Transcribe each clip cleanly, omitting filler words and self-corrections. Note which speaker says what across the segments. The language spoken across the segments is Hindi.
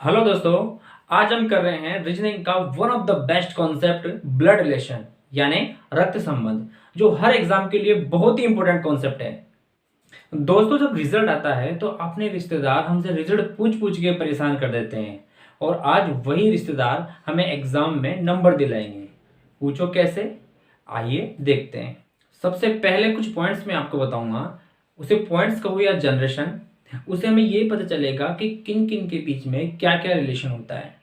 Speaker 1: हेलो दोस्तों। आज हम कर रहे हैं रीजनिंग का one of the best concept blood relation यानी रक्त संबंध, जो हर एग्जाम के लिए बहुत ही इंपॉर्टेंट कॉन्सेप्ट है। दोस्तों, जब रिजल्ट आता है तो अपने रिश्तेदार हमसे रिजल्ट पूछ पूछ के परेशान कर देते हैं, और आज वही रिश्तेदार हमें एग्जाम में नंबर दिलाएंगे। पूछो कैसे? आइए देखते हैं। सबसे पहले कुछ पॉइंट्स मैं आपको बताऊंगा। उसे पॉइंट्स कहो या जनरेशन, उसे हमें ये पता चलेगा कि किन किन के बीच में क्या क्या रिलेशन होता है।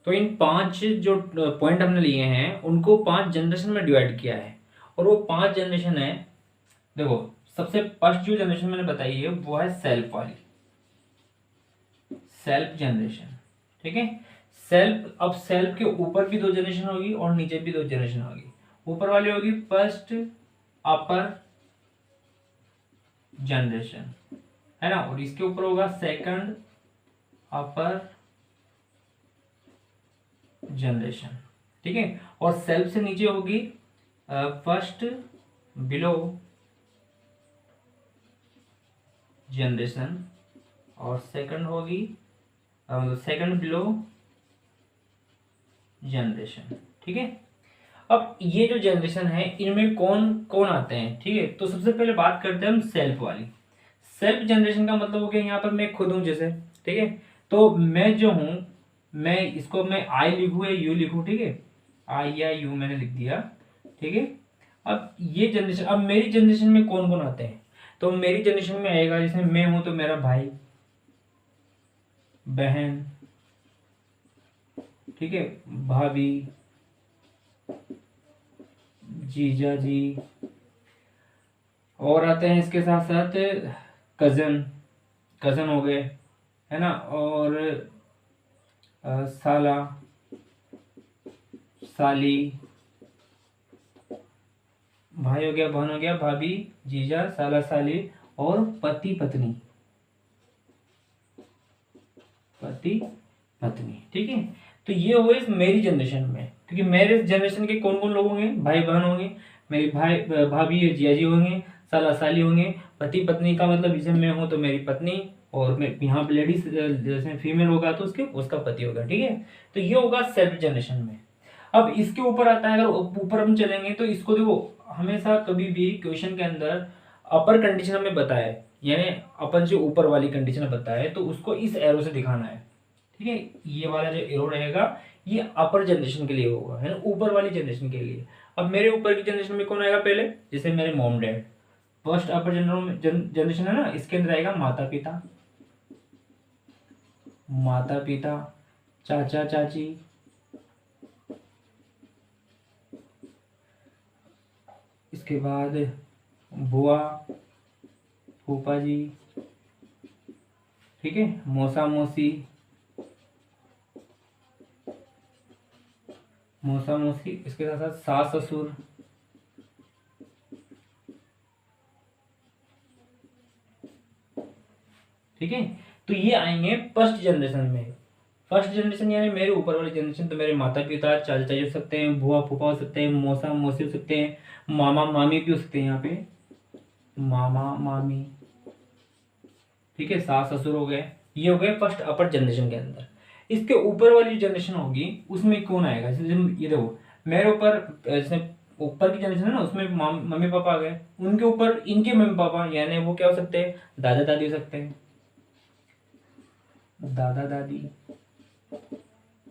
Speaker 1: तो इन 5 जो पॉइंट हमने लिए हैं उनको 5 जनरेशन में डिवाइड किया है, और वो 5 जनरेशन है। देखो, सबसे फर्स्ट जो जनरेशन मैंने बताई है वो है सेल्फ वाली, सेल्फ जनरेशन। ठीक है। सेल्फ, अब सेल्फ के ऊपर भी 2 जनरेशन होगी और नीचे भी 2 जनरेशन होगी। ऊपर वाली होगी फर्स्ट अपर जनरेशन, है ना, और इसके ऊपर होगा सेकंड अपर जनरेशन। ठीक है। और सेल्फ से नीचे होगी फर्स्ट बिलो जनरेशन, और सेकंड होगी सेकंड बिलो जनरेशन। ठीक है। अब ये जो जनरेशन है इनमें कौन कौन आते हैं? ठीक है, तो सबसे पहले बात करते हैं हम सेल्फ वाली। सेल्फ जनरेशन का मतलब हो गया, यहाँ पर मैं खुद हूं जैसे। ठीक है। तो मैं जो हूं, मैं इसको मैं आई लिखूं या यू लिखूं? ठीक है, आई या यू मैंने लिख दिया। ठीक है। अब ये जनरेशन, अब मेरी जनरेशन में कौन कौन आते हैं? तो मेरी जनरेशन में आएगा, जैसे मैं हूं तो मेरा भाई, बहन, ठीक है, भाभी, जीजा जी, और आते हैं इसके साथ साथ कजन, कजन हो गए, है ना, और साला, साली, भाई हो गया, बहन हो गया, भाभी, जीजा, साला, साली, और पति पत्नी, पति पत्नी। ठीक है। तो ये हो गए इस मेरी जनरेशन में, क्योंकि मेरे जनरेशन के कौन कौन लोग होंगे? भाई बहन होंगे, मेरे भाई भाभी जिया जी होंगे, साला साली होंगे। पति पत्नी का मतलब जैसे मैं हूं तो मेरी पत्नी, और मैं यहाँ पे लेडीज जैसे फीमेल होगा तो उसके उसका पति होगा। ठीक है। तो ये होगा सेल्फ जनरेशन में। अब इसके ऊपर आता है, अगर ऊपर हम चलेंगे तो इसको देखो, हमेशा कभी भी क्वेश्चन के अंदर अपर कंडीशन हमें बताए, यानी अपन जो ऊपर वाली कंडीशन बताए तो उसको इस एरो से दिखाना है। ठीक है। ये वाला जो एरो रहेगा ये अपर जनरेशन के लिए होगा, है ना, ऊपर वाली जनरेशन के लिए। अब मेरे ऊपर की जनरेशन में कौन आएगा? पहले जैसे मेरे मॉम डैड, फर्स्ट अपर जनरेशन है ना, इसके अंदर आएगा माता पिता, माता पिता, चाचा चाची, इसके बाद बुआ, फूफा जी, ठीक है, मौसा मौसी, मौसा मौसी, इसके साथ साथ सास ससुर। ठीक है। तो ये आएंगे फर्स्ट जनरेशन में। फर्स्ट जनरेशन यानी मेरे ऊपर वाली जनरेशन, तो मेरे माता पिता, चाचा चाची हो सकते हैं, बुआ फूफा हो सकते हैं, मौसा मौसी हो सकते हैं, मामा मामी भी हो सकते हैं यहाँ पे, मामा मामी, ठीक है, सास ससुर हो गए। ये हो गए फर्स्ट अपर जनरेशन के अंदर। इसके ऊपर वाली जनरेशन होगी उसमें कौन आएगा? जैसे ये देखो, मेरे ऊपर जैसे ऊपर की जनरेशन है ना, उसमें मम्मी पापा आ गए, उनके ऊपर इनके मम्मी पापा, यानी वो क्या हो सकते हैं? दादा दादी हो सकते हैं, दादा दादी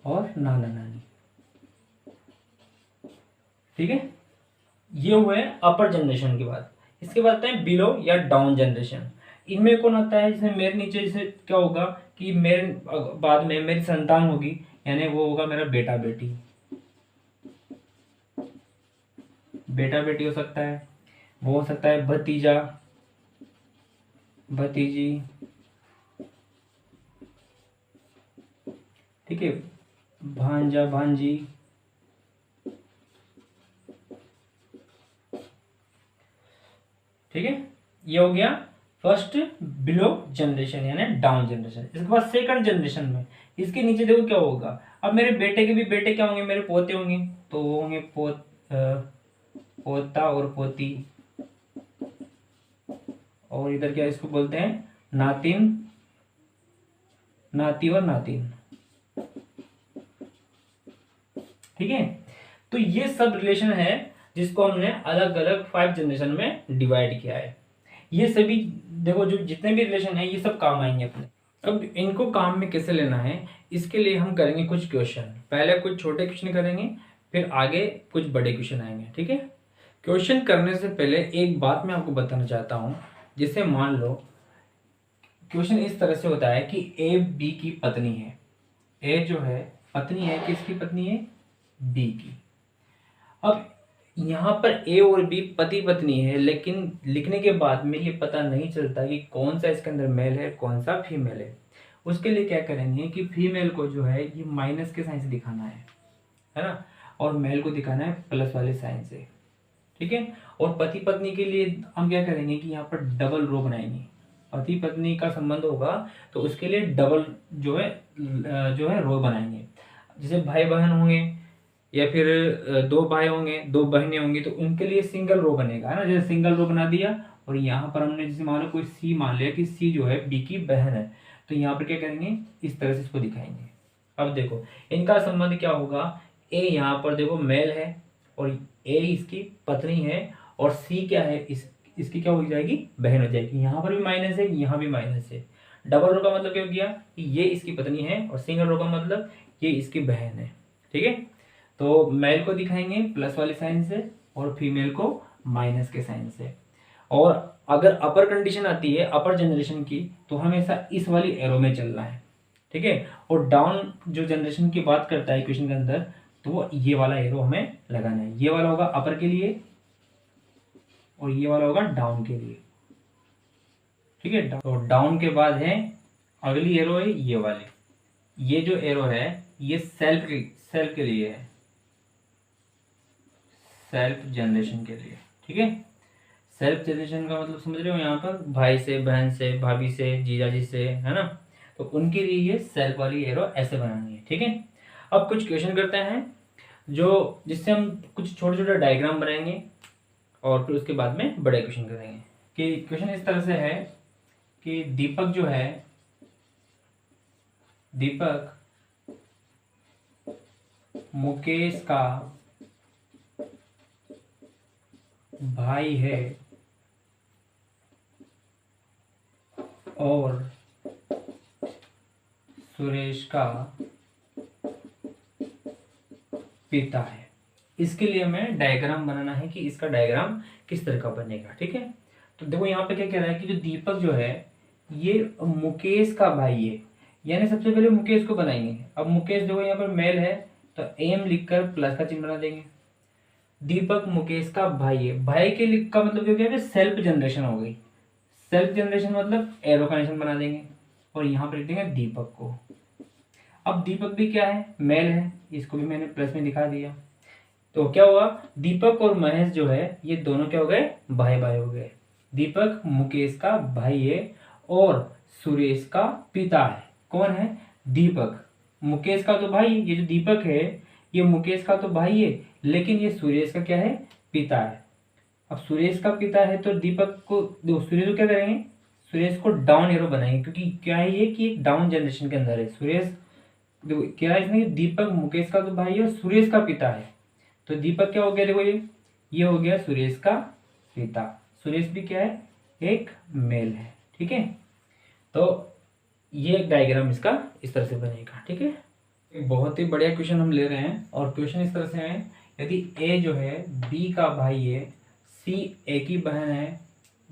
Speaker 1: और नाना नानी। ठीक है। ये हुए अपर जनरेशन की बात। इसके बाद आते हैं बिलो या डाउन जनरेशन। इनमें कौन आता है? जैसे मेरे नीचे जैसे क्या होगा कि मेरे बाद में मेरी संतान होगी, यानी वो होगा मेरा बेटा बेटी, बेटा बेटी हो सकता है, वो हो सकता है भतीजा भतीजी, ठीक है, भांजा भांजी। ठीक है। ये हो गया फर्स्ट बिलो जनरेशन यानी डाउन जनरेशन। इसके बाद सेकंड जनरेशन में इसके नीचे देखो क्या होगा। अब मेरे बेटे के भी बेटे क्या होंगे? मेरे पोते होंगे, तो वो होंगे पोता और पोती, और इधर क्या इसको बोलते हैं? नातिन नाती और नातिन। ठीक है, तो ये सब रिलेशन है जिसको हमने अलग अलग 5 जनरेशन में डिवाइड किया है। ये सभी देखो जो जितने भी रिलेशन है ये सब काम आएंगे अपने। अब इनको काम में कैसे लेना है, इसके लिए हम करेंगे कुछ क्वेश्चन। पहले कुछ छोटे क्वेश्चन करेंगे, फिर आगे कुछ बड़े क्वेश्चन आएंगे। ठीक है, क्वेश्चन करने से पहले एक बात मैं आपको बताना चाहता हूं। जैसे मान लो क्वेश्चन इस तरह से होता है कि ए बी की पत्नी है। ए जो है पत्नी है, किसकी पत्नी है? बी की। अब यहाँ पर ए और बी पति पत्नी है, लेकिन लिखने के बाद में ये पता नहीं चलता कि कौन सा इसके अंदर मेल है कौन सा फीमेल है। उसके लिए क्या करेंगे कि फीमेल को जो है ये माइनस के साइन से दिखाना है ना, और मेल को दिखाना है प्लस वाले साइन से। ठीक है, और पति पत्नी के लिए हम क्या करेंगे कि यहाँ पर डबल रो बनाएंगे। पति पत्नी का संबंध होगा तो उसके लिए डबल जो है रो बनाएंगे। जैसे भाई बहन होंगे या फिर 2 भाई होंगे 2 बहनें होंगी तो उनके लिए सिंगल रो बनेगा, है ना। जैसे सिंगल रो बना दिया, और यहाँ पर हमने जैसे मान लो कोई सी मान लिया कि सी जो है बी की बहन है, तो यहाँ पर क्या करेंगे इस तरह से इसको दिखाएंगे। अब देखो इनका संबंध क्या होगा, ए यहाँ पर देखो मेल है और ए इसकी पत्नी है, और सी क्या है इसकी क्या हो जाएगी? बहन हो जाएगी। यहाँ पर भी माइनस है, यहाँ भी माइनस है। डबल रो का मतलब क्या हो गया कि ये इसकी पत्नी है, और सिंगल रो का मतलब ये इसकी बहन है। ठीक है, तो मेल को दिखाएंगे प्लस वाले साइन से और फीमेल को माइनस के साइन से। और अगर अपर कंडीशन आती है अपर जनरेशन की तो हमेशा इस वाली एरो में चलना है। ठीक है, और डाउन जो जनरेशन की बात करता है क्वेश्चन के अंदर, तो ये वाला एरो हमें लगाना है। ये वाला होगा अपर के लिए और ये वाला होगा डाउन के लिए। ठीक है, तो डाउन के बाद है अगली एरो है ये वाली। ये जो एरो है ये सेल्फ के लिए है, सेल्फ जनरेशन के लिए। ठीक है, सेल्फ जनरेशन का मतलब समझ रहे हो, यहाँ पर भाई से, बहन से, भाभी से, जीजाजी से, है ना, तो उनके लिए ये सेल्फ वाली एरो ऐसे बनानी है। ठीक है, अब कुछ क्वेश्चन करते हैं जो जिससे हम कुछ छोटे छोटे डायग्राम बनाएंगे और फिर उसके बाद में बड़े क्वेश्चन करेंगे। कि क्वेश्चन इस तरह से है कि दीपक जो है, दीपक मुकेश का भाई है और सुरेश का पिता है। इसके लिए हमें डायग्राम बनाना है कि इसका डायग्राम किस तरह का बनेगा। ठीक है, तो देखो यहाँ पे क्या कह रहा है कि जो दीपक जो है ये मुकेश का भाई है, यानी सबसे पहले मुकेश को बनाएंगे। अब मुकेश देखो यहाँ पर मेल है तो एम लिखकर प्लस का चिन्ह बना देंगे। दीपक मुकेश का भाई है, भाई के लिख का मतलब क्या है? सेल्फ जनरेशन हो गई। सेल्फ जनरेशन मतलब एरो का निशान बना देंगे और यहाँ पर लिख देंगे दीपक को। अब दीपक भी क्या है? मेल है, इसको भी मैंने प्लस में दिखा दिया। तो क्या हुआ, दीपक और महेश जो है ये दोनों क्या हो गए? भाई भाई हो गए। दीपक मुकेश का भाई है और सुरेश का पिता है। कौन है? दीपक। मुकेश का तो भाई, ये जो दीपक है ये मुकेश का तो भाई है, लेकिन ये सुरेश का क्या है? पिता है। अब सुरेश का पिता है तो दीपक को सुरेश को क्या करेंगे? सुरेश को डाउन एरो बनाएंगे, क्योंकि क्या है ये कि एक डाउन जनरेशन के अंदर है। सुरेश देखो क्या है इसमें, दीपक मुकेश का तो भाई है और सुरेश का पिता है, तो दीपक क्या हो गया? देखो ये हो गया सुरेश का पिता। सुरेश भी क्या है? एक मेल है। ठीक है, तो ये एक डायग्राम इसका इस तरह से बनेगा। ठीक है, एक बहुत ही बढ़िया क्वेश्चन हम ले रहे हैं और क्वेश्चन इस तरह से है, यदि ए जो है बी का भाई है, सी ए की बहन है,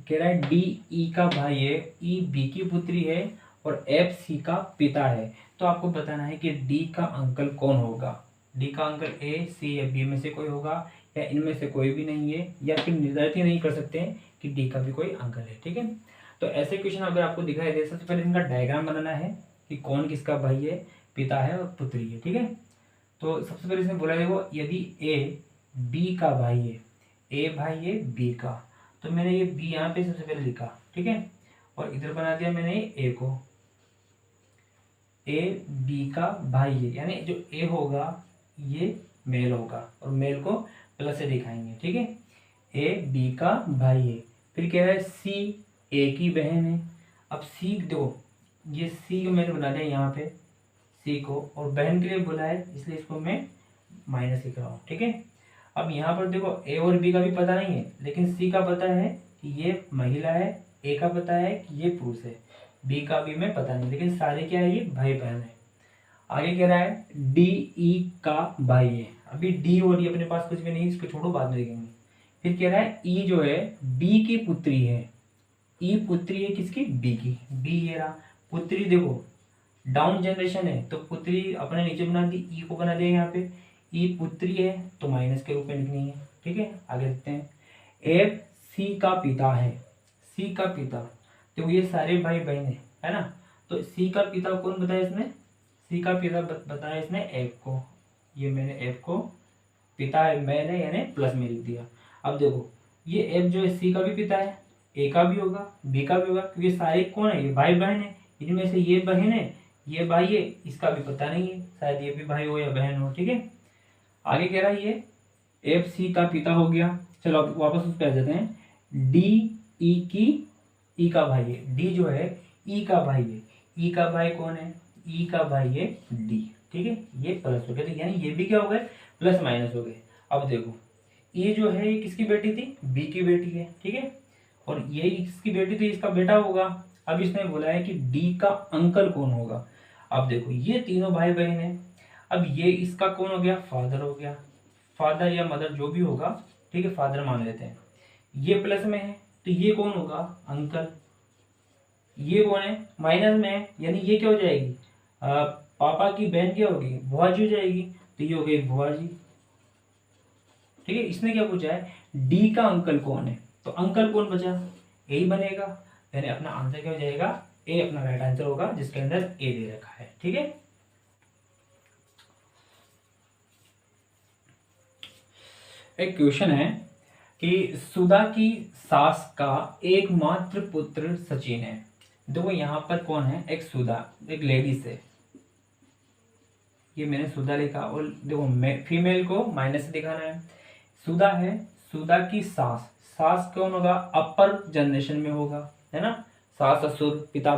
Speaker 1: कह रहा है डी ई का भाई है, ई बी की पुत्री है और एफ सी का पिता है, तो आपको बताना है कि डी का अंकल कौन होगा। डी का अंकल ए, सी या बी में से कोई होगा या इनमें से कोई भी नहीं है, या फिर निर्धारित ही नहीं कर सकते हैं कि डी का भी कोई अंकल है। ठीक है, तो ऐसे क्वेश्चन अगर आपको दिखाई दे, सबसे पहले इनका डायग्राम बनाना है कि कौन किसका भाई है, पिता है और पुत्री है। ठीक है, तो सबसे पहले इसमें बोला देखो, यदि ए बी का भाई है, ए भाई है बी का, तो मैंने ये बी यहाँ पे सबसे पहले लिखा। ठीक है, और इधर बना दिया मैंने ए को। ए बी का भाई है, यानी जो ए होगा ये मेल होगा और मेल को प्लस से दिखाएंगे। ठीक है, ए बी का भाई है। फिर कह रहा है सी ए की बहन है। अब सी देखो ये सी को मैंने बना दिया यहाँ पे, सी को, और बहन के लिए बोला है इसलिए इसको मैं माइनस लिख रहा हूँ, ठीक है। अब यहाँ पर देखो ए और बी का भी पता नहीं है, लेकिन सी का पता है कि ये महिला है, ए का पता है कि ये पुरुष है, बी का भी मैं पता नहीं, लेकिन सारे क्या है, ये भाई बहन है। आगे कह रहा है डी ई का भाई है। अभी डी और ई अपने पास कुछ भी नहीं, इसको छोड़ो, बाद में देखेंगे। फिर कह रहा है ई जो है बी की पुत्री है। ई पुत्री है किसकी, बी की। बी ये रहा पुत्री, देखो डाउन जनरेशन है तो पुत्री अपने नीचे बना दी, ई को बना दिया यहाँ पे। ई पुत्री है तो माइनस के रूप में लिखनी है, ठीक है। आगे देखते हैं। एफ सी का पिता है। सी का पिता, तो ये सारे भाई बहन है ना। तो सी का पिता कौन बताया इसने, सी का पिता बताया इसने एफ को। ये मैंने एफ को पिता है मैंने यानी प्लस में लिख दिया। अब देखो ये एफ जो है सी का भी पिता है, ए का भी होगा, बी का भी होगा, क्योंकि सारे कौन है, ये भाई बहन है। इनमें से ये बहन है, ये भाई है, इसका भी पता नहीं है, शायद ये भी भाई हो या बहन हो, ठीक है। आगे कह रहा है ये एफ सी का पिता हो गया। चलो अब वापस उस पर आ जाते हैं। डी ई की, ई का भाई है, डी जो है ई का भाई है। ई का भाई कौन है, ई का भाई है डी, ठीक है। ये प्लस हो गया, तो यानी ये भी क्या हो गए, प्लस माइनस हो गए। अब देखो ये जो है ये किसकी बेटी थी, बी की बेटी है, ठीक है। और ये किसकी बेटी थी, इसका बेटा होगा। अब इसने बोला है कि डी का अंकल कौन होगा। अब देखो ये तीनों भाई बहन है। अब ये इसका कौन हो गया, फादर हो गया, फादर या मदर जो भी होगा, ठीक है, फादर मान लेते हैं। ये प्लस में है तो ये कौन होगा, अंकल। ये कौन है, माइनस में है, यानी ये क्या हो जाएगी, पापा की बहन क्या होगी, बुआ जी हो जाएगी, तो ये हो गई बुआ जी, ठीक है। इसने क्या पूछा है, डी का अंकल कौन है, तो अंकल कौन बचा, ए ही बनेगा, यानी अपना आंसर क्या हो जाएगा, ए अपना राइट आंसर होगा, जिसके अंदर ए दे रखा है, ठीक है। एक क्वेश्चन है कि सुधा की सास का एकमात्र पुत्र सचिन है। देखो यहाँ पर कौन है, एक सुधा, एक लेडीज है, ये मैंने सुधा लिखा, और देखो फीमेल को माइनस से दिखाना है। सुधा है, सुधा की सास, सास कौन होगा, अपर जनरेशन में होगा, है ना। सास ससुर पिता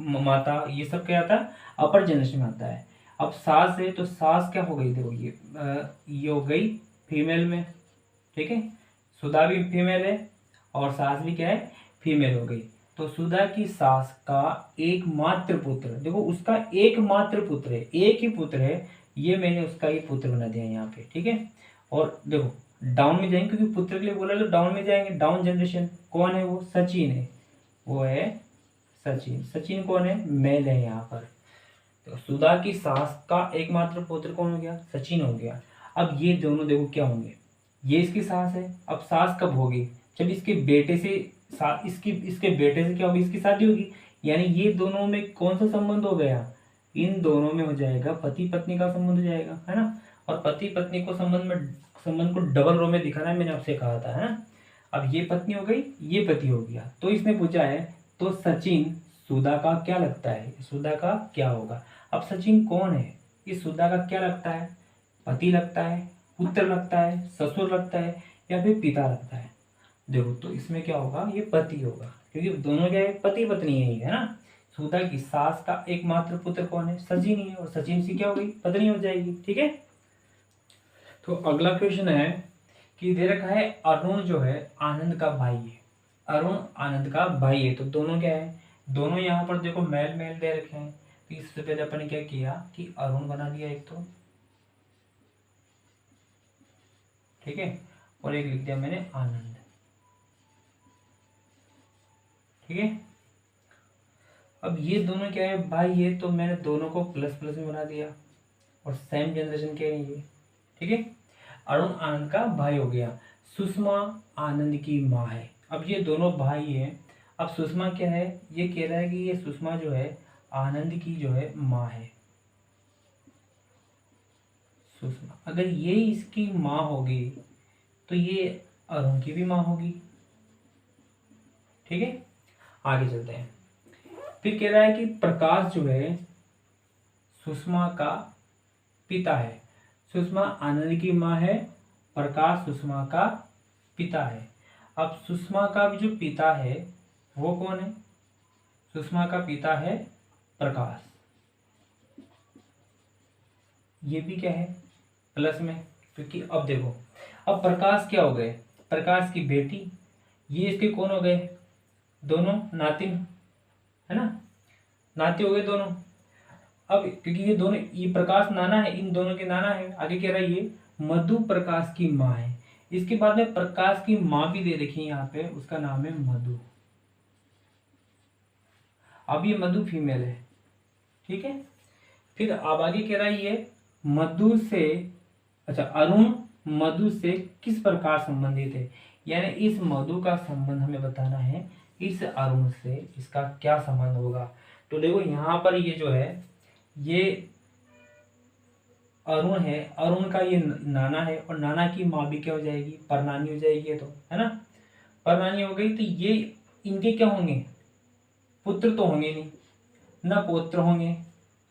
Speaker 1: माता ये सब क्या आता है, अपर जनरेशन में आता है। अब सास है तो सास क्या हो गई, देखो ये हो गई फीमेल में, ठीक है। सुधा भी फीमेल है और सास भी क्या है, फीमेल हो गई। तो सुधा की सास का एकमात्र पुत्र, देखो उसका एकमात्र पुत्र है, एक ही पुत्र है, ये मैंने उसका ही पुत्र बना दिया यहाँ पे, ठीक है। और देखो डाउन में जाएंगे, क्योंकि पुत्र के लिए बोला तो डाउन में जाएंगे, डाउन जनरेशन कौन है, वो सचिन है, वो है सचिन। सचिन कौन है, मेल है यहाँ पर। तो सुधा की सास का एकमात्र पुत्र कौन हो गया, सचिन हो गया। अब ये दोनों देखो क्या होंगे, ये इसकी सास है। अब सास कब होगी, जब इसके बेटे से इसके बेटे से क्या होगी, इसकी शादी होगी, यानी ये दोनों में कौन सा संबंध हो गया, इन दोनों में हो जाएगा पति पत्नी का संबंध हो जाएगा, है ना। और पति पत्नी को संबंध को डबल रो में दिखाना है, मैंने आपसे कहा था, है ना। अब ये पत्नी हो गई, ये पति हो गया। तो इसने पूछा है तो सचिन सुधा का क्या लगता है, सुधा का क्या होगा। अब सचिन कौन है, इस सुधा का क्या लगता है, पति लगता है, पुत्र लगता है, ससुर लगता है, या फिर पिता लगता है। देखो तो इसमें क्या होगा, ये पति होगा, क्योंकि दोनों क्या है, पति पत्नी है ना। सुधा की सास का एकमात्र पुत्र कौन है, सचिन ही है, और सचिन से क्या हो गई, पत्नी हो जाएगी, ठीक है। तो अगला क्वेश्चन है कि दे रखा है अरुण जो है आनंद का भाई है, अरुण आनंद का भाई है। तो दोनों क्या है, दोनों यहाँ पर देखो मेल मेल दे रखे हैं। तो इससे पहले अपन ने क्या किया कि अरुण बना दिया एक, तो ठीक है, और एक लिख दिया मैंने आनंद, ठीक है। अब ये दोनों क्या है, भाई है, तो मैंने दोनों को प्लस प्लस में बना दिया, और सेम जनरेशन के हैं ये, ठीक है। अरुण आनंद का भाई हो गया। सुषमा आनंद की माँ है। अब ये दोनों भाई हैं। अब सुषमा क्या है, ये कह रहा है कि ये सुषमा जो है आनंद की जो है माँ है। सुषमा अगर ये इसकी माँ होगी तो ये अरुण की भी माँ होगी, ठीक है। आगे चलते हैं। फिर कह रहा है कि प्रकाश जो है सुषमा का पिता है। सुषमा आनंद की माँ है, प्रकाश सुषमा का पिता है। अब सुषमा का भी जो पिता है वो कौन है, सुषमा का पिता है प्रकाश, ये भी क्या है प्लस में, क्योंकि अब देखो अब प्रकाश क्या हो गए, प्रकाश की बेटी, ये इसके कौन हो गए, दोनों नातिन, है ना, नाती हो गए दोनों। अब क्योंकि ये दोनों, ये प्रकाश नाना है, इन दोनों के नाना है। आगे कह रहा है ये मधु प्रकाश की माँ है। इसके बाद में प्रकाश की माँ भी दे रखी है यहाँ पे, उसका नाम है मधु। अब ये मधु फीमेल है, ठीक है। फिर अब आगे कह रहा है ये मधु से, अच्छा अरुण मधु से किस प्रकार संबंधित है, यानी इस मधु का संबंध हमें बताना है, इस अरुण से इसका क्या संबंध होगा। तो देखो यहाँ पर ये जो है ये अरुण है, अरुण का ये नाना है, और नाना की माँ भी क्या हो जाएगी, परनानी हो जाएगी, ये तो है ना, परनानी हो गई। तो ये इनके क्या होंगे, पुत्र तो होंगे नहीं, न पौत्र होंगे,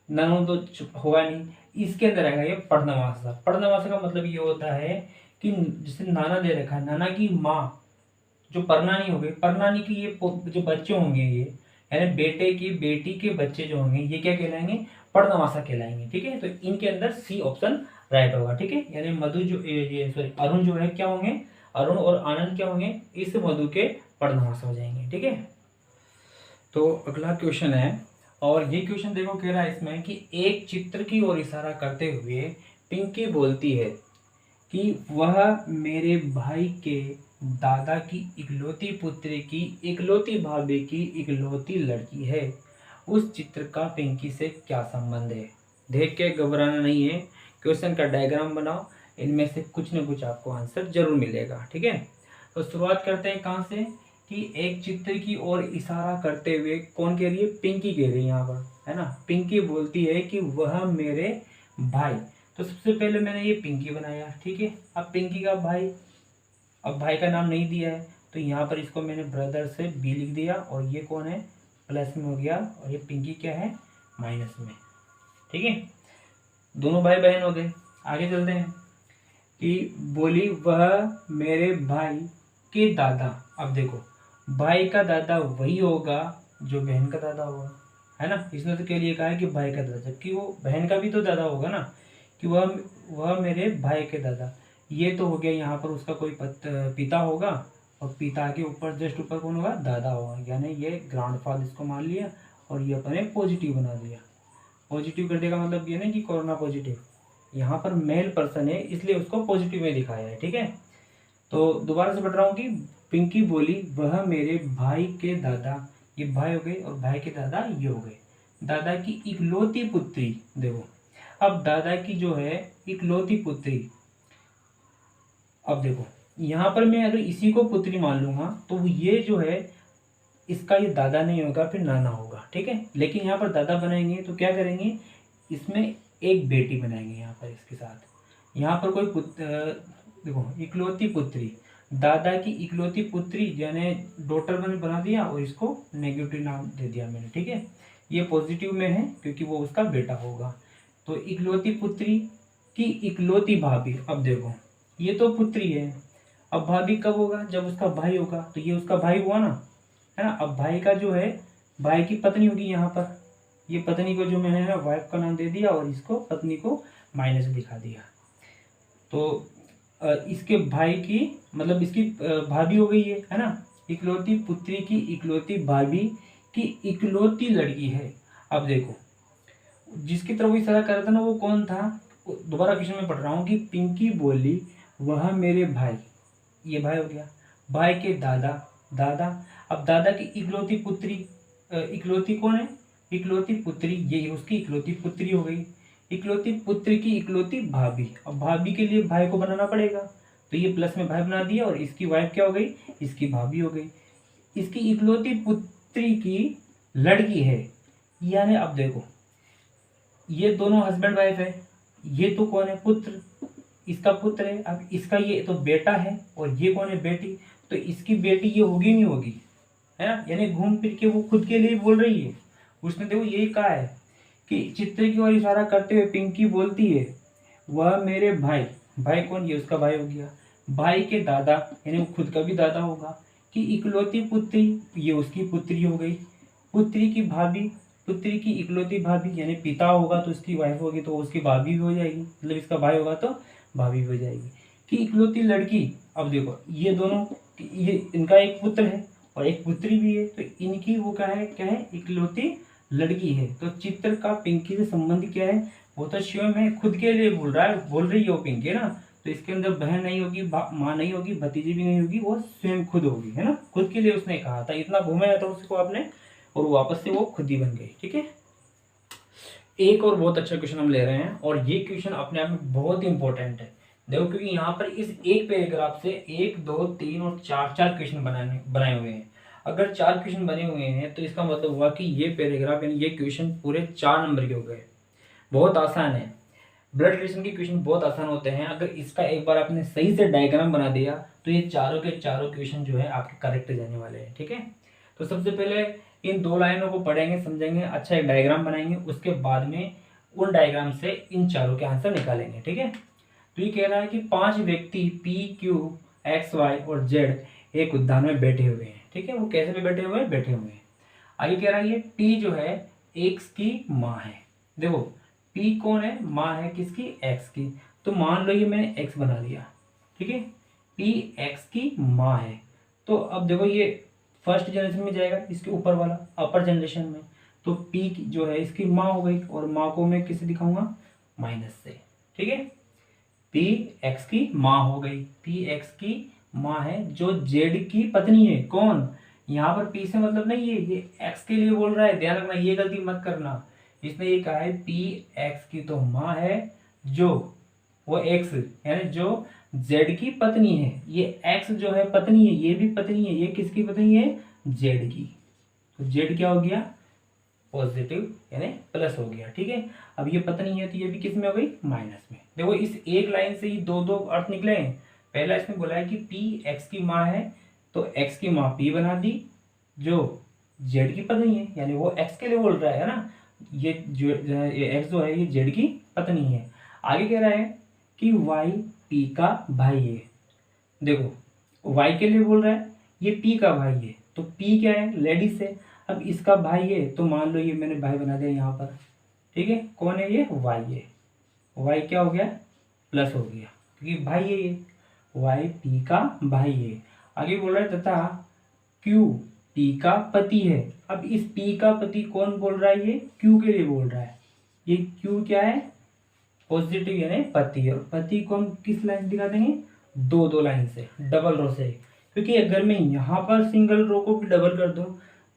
Speaker 1: ननो तो होगा नहीं। इसके अंदर आएगा ये पर्णवासा। पर्णवासा का मतलब ये होता है कि जिसे नाना दे रखा है, नाना की माँ जो परनानी हो गई, परनानी की ये जो बच्चे होंगे ये, यानी बेटे की बेटी के बच्चे जो होंगे ये क्या कहलाएंगे, पर्णवासा कहलाएंगे, ठीक है। तो इनके अंदर सी ऑप्शन राइट होगा, ठीक है। यानी मधु जो ये सॉरी अरुण जो है क्या होंगे, अरुण और आनंद क्या होंगे, इस मधु के पर्णवासा हो जाएंगे, ठीक है। तो अगला क्वेश्चन है, और ये क्वेश्चन देखो कह रहा है इसमें कि एक चित्र की ओर इशारा करते हुए पिंकी बोलती है कि वह मेरे भाई के दादा की इकलौती पुत्री की इकलौती भाभी की इकलौती लड़की है। उस चित्र का पिंकी से क्या संबंध है। देख के घबराना नहीं है, क्वेश्चन का डायग्राम बनाओ, इनमें से कुछ न कुछ आपको आंसर जरूर मिलेगा, ठीक है। तो शुरुआत करते हैं कहाँ से, कि एक चित्र की ओर इशारा करते हुए कौन कह रही है, पिंकी कह रही है यहाँ पर, है ना। पिंकी बोलती है कि वह मेरे भाई, तो सबसे पहले मैंने ये पिंकी बनाया, ठीक है। अब पिंकी का भाई, अब भाई का नाम नहीं दिया है, तो यहाँ पर इसको मैंने ब्रदर से बी लिख दिया, और ये कौन है, प्लस में हो गया, और ये पिंकी क्या है, माइनस में, ठीक है। दोनों भाई बहन हो गए। आगे चलते हैं कि बोली वह मेरे भाई के दादा। अब देखो भाई का दादा वही होगा जो बहन का दादा होगा, है ना। इसने तो के लिए कहा है कि भाई का दादा, जबकि वो बहन का भी तो दादा होगा ना, कि वह मेरे भाई के दादा। ये तो हो गया यहाँ पर उसका कोई पिता होगा, और पिता के ऊपर जस्ट ऊपर कौन होगा, दादा होगा, यानी ये ग्रैंडफादर इसको मान लिया, और ये अपने पॉजिटिव बना दिया। पॉजिटिव कर देगा मतलब ये नहीं कि कोरोना पॉजिटिव, यहाँ पर मेल पर्सन है इसलिए उसको पॉजिटिव में दिखाया है, ठीक है। तो दोबारा से पढ़ रहा हूँ कि पिंकी बोली वह मेरे भाई के दादा, ये भाई हो गए, और भाई के दादा ये हो गए, दादा की इकलौती पुत्री। देखो अब दादा की जो है इकलौती पुत्री, अब देखो यहाँ पर मैं अगर इसी को पुत्री मान लूंगा तो ये जो है इसका ये दादा नहीं होगा, फिर नाना होगा, ठीक है। लेकिन यहाँ पर दादा बनाएंगे तो क्या करेंगे, इसमें एक बेटी बनाएंगे यहाँ पर इसके साथ। यहाँ पर कोई देखो इकलौती पुत्री, दादा की इकलौती पुत्री यानी डॉटर मैंने बना दिया, और इसको नेगेटिव नाम दे दिया मैंने, ठीक है। ये पॉजिटिव में है क्योंकि वो उसका बेटा होगा। तो इकलौती पुत्री की इकलौती भाभी, अब देखो ये तो पुत्री है, अब भाभी कब होगा, जब उसका भाई होगा, तो ये उसका भाई हुआ ना, है ना। अब भाई का जो है, भाई की पत्नी होगी यहाँ पर, ये पत्नी को जो मैंने ना वाइफ का नाम दे दिया, और इसको पत्नी को माइनस दिखा दिया। तो इसके भाई की मतलब इसकी भाभी हो गई है ना, इकलौती पुत्री की इकलौती भाभी की इकलौती लड़की है। अब देखो जिसकी तरफ इशारा कर रहा था ना वो कौन था, दोबारा क्वेश्चन में पढ़ रहा हूँ कि पिंकी बोली वह मेरे भाई, ये भाई हो गया, भाई के दादा, दादा, अब दादा की इकलौती पुत्री, इकलौती कौन है, इकलौती पुत्री, ये उसकी इकलौती पुत्री हो गई, इकलौती पुत्र की इकलौती भाभी। अब भाभी के लिए भाई को बनाना पड़ेगा, तो ये प्लस में भाई बना दिया, और इसकी वाइफ क्या हो गई, इसकी भाभी हो गई। इसकी इकलौती पुत्री की लड़की है, यानी अब देखो ये दोनों हस्बैंड वाइफ है, ये तो कौन है, पुत्र, इसका पुत्र है। अब इसका ये तो बेटा है, और ये कौन है, बेटी, तो इसकी बेटी ये होगी नहीं होगी, है ना। यानी घूम फिर के वो खुद के लिए बोल रही है, उसने देखो यही कहा है कि चित्र की ओर इशारा करते हुए पिंकी बोलती है वह मेरे भाई, भाई कौन, ये उसका भाई हो गया, भाई के दादा यानी वो खुद का भी दादा होगा, कि इकलौती पुत्री, ये उसकी पुत्री हो गई, पुत्री की भाभी, पुत्री की इकलौती भाभी, यानी पिता होगा तो उसकी वाइफ होगी तो उसकी भाभी भी हो जाएगी, मतलब इसका भाई होगा तो भाभी भी हो जाएगी। कि इकलौती लड़की, अब देखो ये दोनों, ये इनका एक पुत्र है और एक पुत्री भी है, तो इनकी वो क्या है इकलौती लड़की है। तो चित्र का पिंकी से संबंध क्या है, वो तो स्वयं है, खुद के लिए बोल रहा है, बोल रही है वो पिंकी ना, तो इसके अंदर बहन नहीं होगी, माँ नहीं होगी, भतीजी भी नहीं होगी, वो स्वयं खुद होगी, है ना, खुद के लिए उसने कहा था, इतना घुमाया था उसको आपने और वापस से वो खुद ही बन गई। ठीक है, एक और बहुत अच्छा क्वेश्चन हम ले रहे हैं और ये क्वेश्चन अपने आप में बहुत ही इंपॉर्टेंट है। देखो क्योंकि यहाँ पर इस एक पैराग्राफ से 1 2 3 और 4 क्वेश्चन बनाए हुए हैं। अगर 4 क्वेश्चन बने हुए हैं तो इसका मतलब हुआ कि ये पैराग्राफ यानी ये क्वेश्चन पूरे 4 नंबर के हो गए। बहुत आसान है, ब्लड रिलेशन के क्वेश्चन बहुत आसान होते हैं। अगर इसका एक बार आपने सही से डायग्राम बना दिया तो ये चारों के चारों क्वेश्चन जो है आपके करेक्ट जाने वाले हैं। ठीक है, तो सबसे पहले इन 2 लाइनों को पढ़ेंगे, समझेंगे, अच्छा एक डायग्राम बनाएंगे, उसके बाद में उन डायग्राम से इन चारों के आंसर निकालेंगे। ठीक है, तो ये कह रहा है कि 5 व्यक्ति P Q X Y और Z एक उद्यान में बैठे हुए हैं। ठीक है, वो कैसे पे बैठे हुए हैं, बैठे हुए हैं। आगे कह रहा है ये P जो है X की माँ है। देखो P कौन है, माँ है किसकी, X की, तो मान लो ये मैंने X बना दिया। ठीक है, P X की माँ है, तो अब देखो ये फर्स्ट जनरेशन में जाएगा, इसके ऊपर वाला अपर जनरेशन में, तो P जो है इसकी माँ हो गई और माँ को मैं किससे दिखाऊंगा, माइनस से। ठीक है, P X की माँ हो गई, P X की माँ है जो Z की पत्नी है। कौन, यहाँ पर P से मतलब नहीं है, ये X के लिए बोल रहा है, ध्यान रखना, ये गलती मत करना। इसने ये कहा है P X की तो माँ है जो वो X यानी जो Z की पत्नी है, ये X जो है पत्नी है, ये भी पत्नी है, ये किसकी पत्नी है, Z की, तो Z क्या हो गया, पॉजिटिव यानी प्लस हो गया। ठीक है, अब ये पत्नी है तो ये भी किस में हो गई, माइनस में। देखो इस एक लाइन से ही दो दो अर्थ निकले हैं। पहला इसमें बोला है कि P X की माँ है तो X की माँ P बना दी जो Z की पत्नी है, यानी वो X के लिए बोल रहा है ना, ये जो ये X जो है ये Z की पत्नी है। आगे कह रहा है कि Y P का भाई है। देखो Y के लिए बोल रहा है, ये P का भाई है, तो P क्या है, लेडीज है। अब इसका भाई है तो मान लो ये मैंने भाई बना दिया यहाँ पर। ठीक है, कौन है ये, Y है, Y क्या हो गया, प्लस हो गया क्योंकि भाई है ये, Y P का भाई है। आगे बोल रहा है तथा Q P का पति है। अब इस P का पति कौन बोल रहा है, ये Q के लिए बोल रहा है। ये Q क्या है, पॉजिटिव यानी पति है, और पति को हम किस लाइन से दिखा देंगे, दो दो लाइन से, डबल रो से, क्योंकि अगर मैं यहाँ पर सिंगल रो को भी डबल कर दूं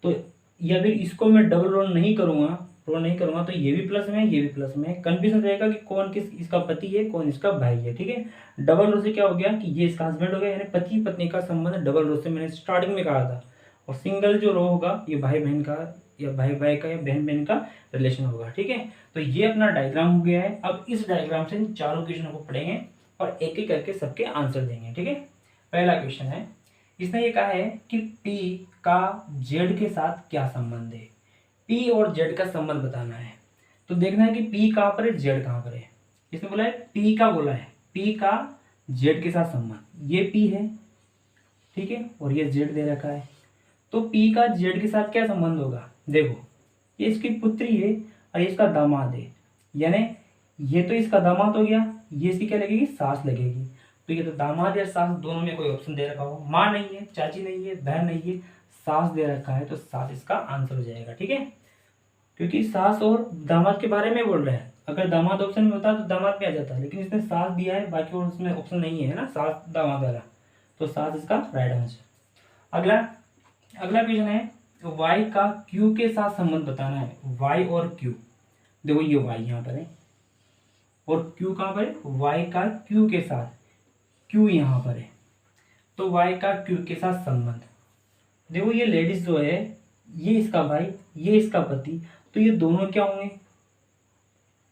Speaker 1: तो, या फिर इसको मैं डबल रो नहीं करूंगा तो ये भी प्लस में ये भी प्लस में, कंफ्यूजन रहेगा कि कौन किस इसका पति है कौन इसका भाई है। ठीक है, डबल रो से क्या हो गया कि ये इसका हस्बैंड हो गया, यानी पति पत्नी का संबंध डबल रो से मैंने स्टार्टिंग में कहा था। और सिंगल जो रो होगा ये भाई बहन का या भाई भाई का या बहन बहन का रिलेशन होगा। ठीक है, तो ये अपना डायग्राम हो गया है। अब इस डायग्राम से इन चारों क्वेश्चनों को पढ़ेंगे और एक एक करके सबके आंसर देंगे। ठीक है, पहला क्वेश्चन है, इसने ये कहा है कि P का Z के साथ क्या संबंध है। P और Z का संबंध बताना है, तो देखना है कि P कहाँ पर है, Z कहाँ पर है। इसने बोला है P का, बोला है P का Z के साथ संबंध, ये P है, ठीक है, और ये Z दे रखा है, तो P का Z के साथ क्या संबंध होगा। देखो ये इसकी पुत्री है और ये इसका दामाद है, यानी ये तो इसका दामाद हो गया, ये इसकी क्या लगेगी, सास लगेगी। तो ये तो दामाद या सास दोनों में कोई ऑप्शन दे रखा हो, माँ नहीं है, चाची नहीं है, बहन नहीं है, सास दे रखा है, तो सास इसका आंसर हो जाएगा। ठीक है, क्योंकि सास और दामाद के बारे में बोल रहे हैं। अगर दामाद ऑप्शन में होता तो दामाद में आ जाता, लेकिन इसने सास दिया है, बाकी और उसमें ऑप्शन नहीं है ना, सास दामाद वाला, तो सास इसका राइट आंसर। अगला क्वेश्चन है, Y का Q के साथ संबंध बताना है। Y और Q, देखो ये Y यहाँ पर है और Q कहाँ पर है, Y का Q के साथ, Q यहाँ पर है, तो Y का Q के साथ संबंध। देखो ये लेडीज जो है, ये इसका भाई, ये इसका पति, तो ये दोनों क्या होंगे,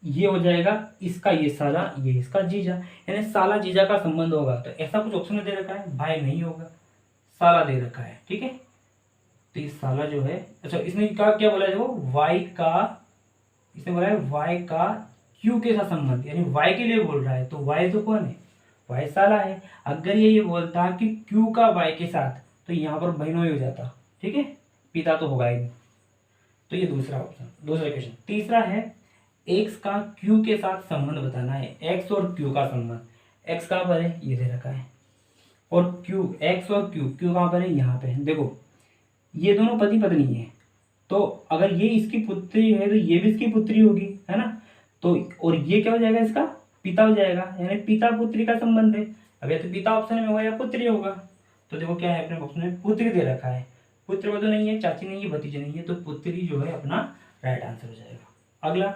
Speaker 1: ये हो जाएगा इसका ये साला, ये इसका जीजा, यानी साला जीजा का संबंध होगा। तो ऐसा कुछ ऑप्शन में दे रखा है, भाई नहीं होगा, साला दे रखा है। ठीक है, तो ये साला जो है, अच्छा इसने क्या बोला है, देखो Y का, इसने बोला है Y का Q के साथ संबंध, यानी Y के लिए बोल रहा है, तो Y तो कौन है, Y साला है। अगर ये बोलता कि Q का Y के साथ, तो यहाँ पर बहनों ही हो जाता। ठीक है, पिता तो होगा ही नहीं। तो ये दूसरा ऑप्शन, दूसरा क्वेश्चन। तीसरा है एक्स का क्यू के साथ संबंध बताना है। एक्स और क्यू का संबंध, एक्स कहाँ पर है, ये दे रखा है, और क्यू, एक्स और क्यू, क्यू कहाँ पर है, यहाँ पे है। देखो ये दोनों पति पत्नी है, तो अगर ये इसकी पुत्री है तो ये भी इसकी पुत्री होगी, है ना। तो और ये क्या हो जाएगा, इसका पिता हो जाएगा, यानी पिता पुत्री का संबंध है। अब या तो पिता ऑप्शन में होगा या पुत्री होगा। तो देखो क्या है अपने ऑप्शन में, पुत्री दे रखा है, पुत्र वो तो नहीं है, चाची नहीं है, भतीजे नहीं है, तो पुत्री जो है अपना राइट आंसर हो जाएगा। अगला,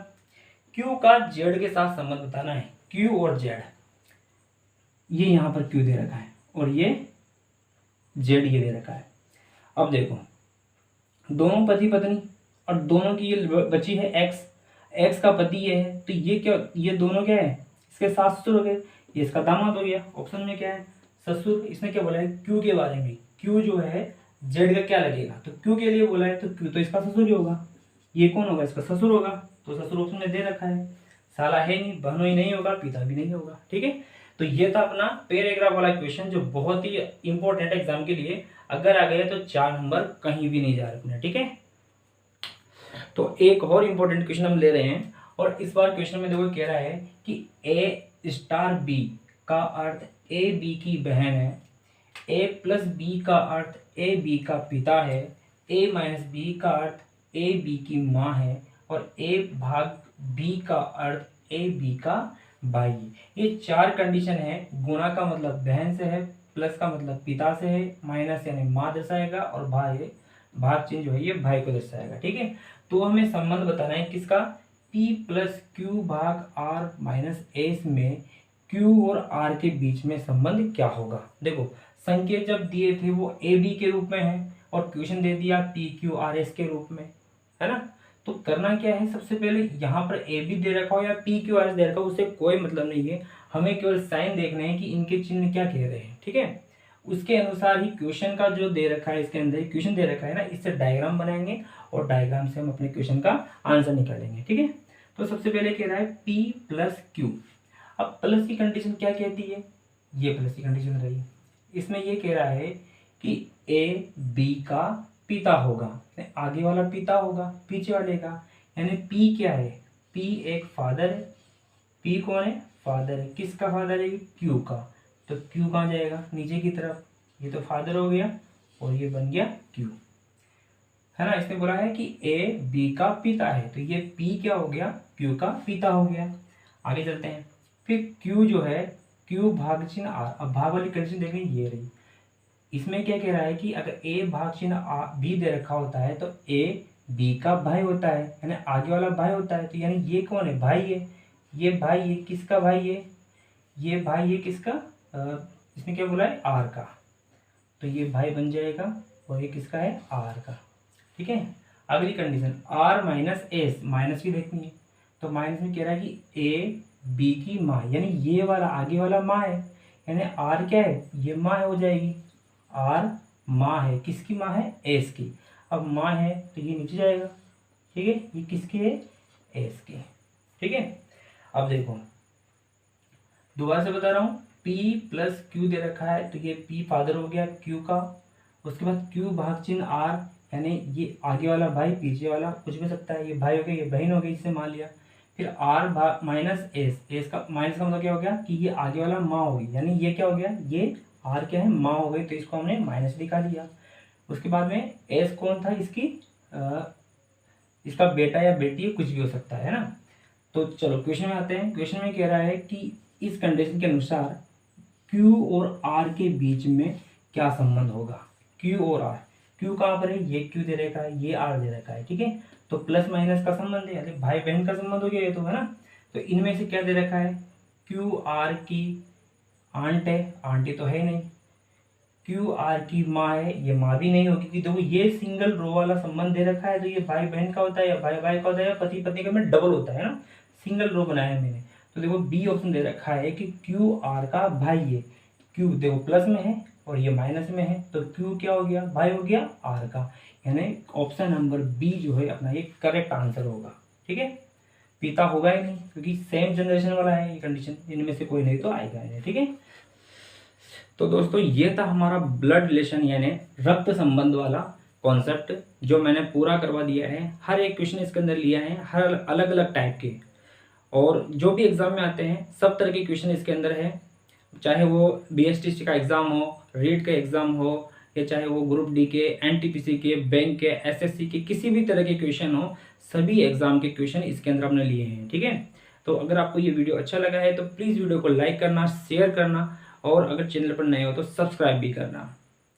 Speaker 1: क्यू का जेड के साथ संबंध बताना है। क्यू और जेड, ये यहाँ पर क्यू दे रखा है और ये जेड ये दे रखा है। अब देखो दोनों पति पत्नी और दोनों की ये बची है एक्स, एक्स का पति ये है, तो ये क्या, ये दोनों क्या है, इसके सास ससुर हो गए, ये इसका दामाद हो गया। ऑप्शन में क्या है, ससुर। इसने क्या बोला है, क्यू के बारे में, क्यू जो है जेड का क्या लगेगा, तो क्यू के लिए बोला है, तो क्यू तो इसका ससुर ही होगा, ये कौन होगा, इसका ससुर होगा, तो ससुर ऑप्शन में दे रखा है। साला है नहीं, बहनोई नहीं होगा, पिता भी नहीं होगा, ठीक है। तो ये था अपना पैराग्राफ वाला क्वेश्चन, जो बहुत ही इंपॉर्टेंट एग्जाम के लिए, अगर आ गए तो 4 नंबर कहीं भी नहीं जा रहे अपने, ठीक है। तो एक और इंपॉर्टेंट क्वेश्चन हम ले रहे हैं, और इस बार क्वेश्चन में देखो कह रहा है कि ए स्टार बी का अर्थ ए बी की बहन है, ए प्लस बी का अर्थ ए बी का पिता है, ए माइनस बी का अर्थ ए बी की माँ है, और ए भाग बी का अर्थ ए बी का भाई। ये 4 कंडीशन है। गुणा का मतलब बहन से है, प्लस का मतलब पिता से है, माइनस यानी माँ दर्शाएगा, और भाग चिन्ह जो है ये भाई को दर्शाएगा, ठीक है। तो हमें संबंध बताना है किसका, P प्लस क्यू भाग R माइनस एस में Q और R के बीच में संबंध क्या होगा। देखो संकेत जब दिए थे वो ए बी के रूप में है, और क्वेश्चन दे दिया पी क्यू आर एस के रूप में, है ना। तो करना क्या है, सबसे पहले यहाँ पर ए बी दे रखा हो या पी क्यू आर एस दे रखा हो, उससे कोई मतलब नहीं है, हमें केवल साइन देखना है कि इनके चिन्ह क्या कह रहे हैं, ठीक है। उसके अनुसार ही क्वेश्चन का जो दे रखा है, इसके अंदर क्वेश्चन दे रखा है ना, इससे डायग्राम बनाएंगे और डायग्राम से हम अपने क्वेश्चन का आंसर निकालेंगे, ठीक है। तो सबसे पहले कह रहा है P प्लस क्यू। अब प्लस की कंडीशन क्या कहती है, ये प्लस की कंडीशन रही। इसमें ये कह रहा है कि ए बी का पिता होगा, आगे वाला पिता होगा पीछे वाले का, यानी P क्या है, P एक फादर है। P कौन है, फादर है। किसका फादर है, क्यू का, तो क्यू कहाँ जाएगा, नीचे की तरफ। ये तो फादर हो गया और ये बन गया क्यू, है ना। इसने बोला है कि ए बी का पिता है, तो ये पी क्या हो गया, क्यू का पिता हो गया। आगे चलते हैं। फिर क्यू जो है, क्यू भाग चिन्ह आर। अब भाग वाली कंडीशन देखें, ये रही। इसमें क्या कह रहा है कि अगर ए भाग चिन्ह बी दे रखा होता है तो ए बी का भाई होता है, यानी आगे वाला भाई होता है। तो यानी ये कौन है, भाई है, ये भाई है। किसका भाई है, ये भाई है किसका, इसने क्या बोला है, आर का, तो ये भाई बन जाएगा, और ये किसका है, आर का, ठीक है। अगली condition, R minus S, minus भी देखनी है, तो माइनस में कह रहा है कि ए बी की माँ, यानी ये वाला आगे वाला माँ है, यानी आर क्या है, ये माँ हो जाएगी। आर माँ है, किसकी माँ है, एस की। अब माँ है तो ये नीचे जाएगा, ठीक है। ये किसकी है, एस की, ठीक है। अब देखो दोबारा से बता रहा हूँ, P प्लस क्यू दे रखा है, तो ये P फादर हो गया क्यू का। उसके बाद क्यू भाग चिन्ह आर, यानी ये आगे वाला भाई पीछे वाला कुछ भी सकता है, ये भाई हो गया, ये बहन हो गई, इससे मान लिया। फिर आर भाग माइनस एस, एस का माइनस का मतलब क्या हो गया कि ये आगे वाला माँ होगी, यानी ये क्या हो गया, ये आर क्या है, माँ हो गई, तो इसको हमने माइनस दिखा दिया। उसके बाद में एस कौन था, इसका बेटा या बेटी कुछ भी हो सकता है ना। तो चलो क्वेश्चन में आते हैं। क्वेश्चन में कह रहा है कि इस कंडीशन के अनुसार Q और R के बीच में क्या संबंध होगा। Q और R, Q कहाँ पर है, ये Q दे रखा है, ये R दे रखा है, ठीक है। तो प्लस माइनस का संबंध है, यानी भाई बहन का संबंध हो गया ये तो, है ना। तो इनमें से क्या दे रखा है, Q R की आंट है, आंटी तो है नहीं। Q R की माँ है, ये माँ भी नहीं होगी, क्योंकि देखो ये सिंगल रो वाला संबंध दे रखा है, तो ये भाई बहन का होता है या भाई भाई का होता है या पति पत्नी का में डबल होता है ना, सिंगल रो बनाया है मैंने। तो देखो बी ऑप्शन दे रखा है कि क्यू आर का भाई है। क्यू देखो प्लस में है और ये माइनस में है, तो क्यू क्या हो गया, भाई हो गया आर का, यानी ऑप्शन नंबर बी जो है अपना ये करेक्ट आंसर होगा, ठीक है। पिता होगा ही नहीं, क्योंकि सेम जनरेशन वाला है ये कंडीशन, इनमें से कोई नहीं तो आएगा नहीं, ठीक है। तो दोस्तों ये था हमारा ब्लड रिलेशन यानी रक्त संबंध वाला कॉन्सेप्ट जो मैंने पूरा करवा दिया है। हर एक क्वेश्चन इसके अंदर लिया है, हर अलग अलग टाइप के, और जो भी एग्जाम में आते हैं सब तरह के क्वेश्चन इसके अंदर है। चाहे वो BSTC का एग्जाम हो, रीट का एग्जाम हो, या चाहे वो ग्रुप डी के, NTPC के, बैंक के, SSC के, किसी भी तरह के क्वेश्चन हो, सभी एग्जाम के क्वेश्चन इसके अंदर हमने लिए हैं। ठीक है, तो अगर आपको ये वीडियो अच्छा लगा है तो प्लीज़ वीडियो को लाइक करना, शेयर करना, और अगर चैनल पर नए हो तो सब्सक्राइब भी करना।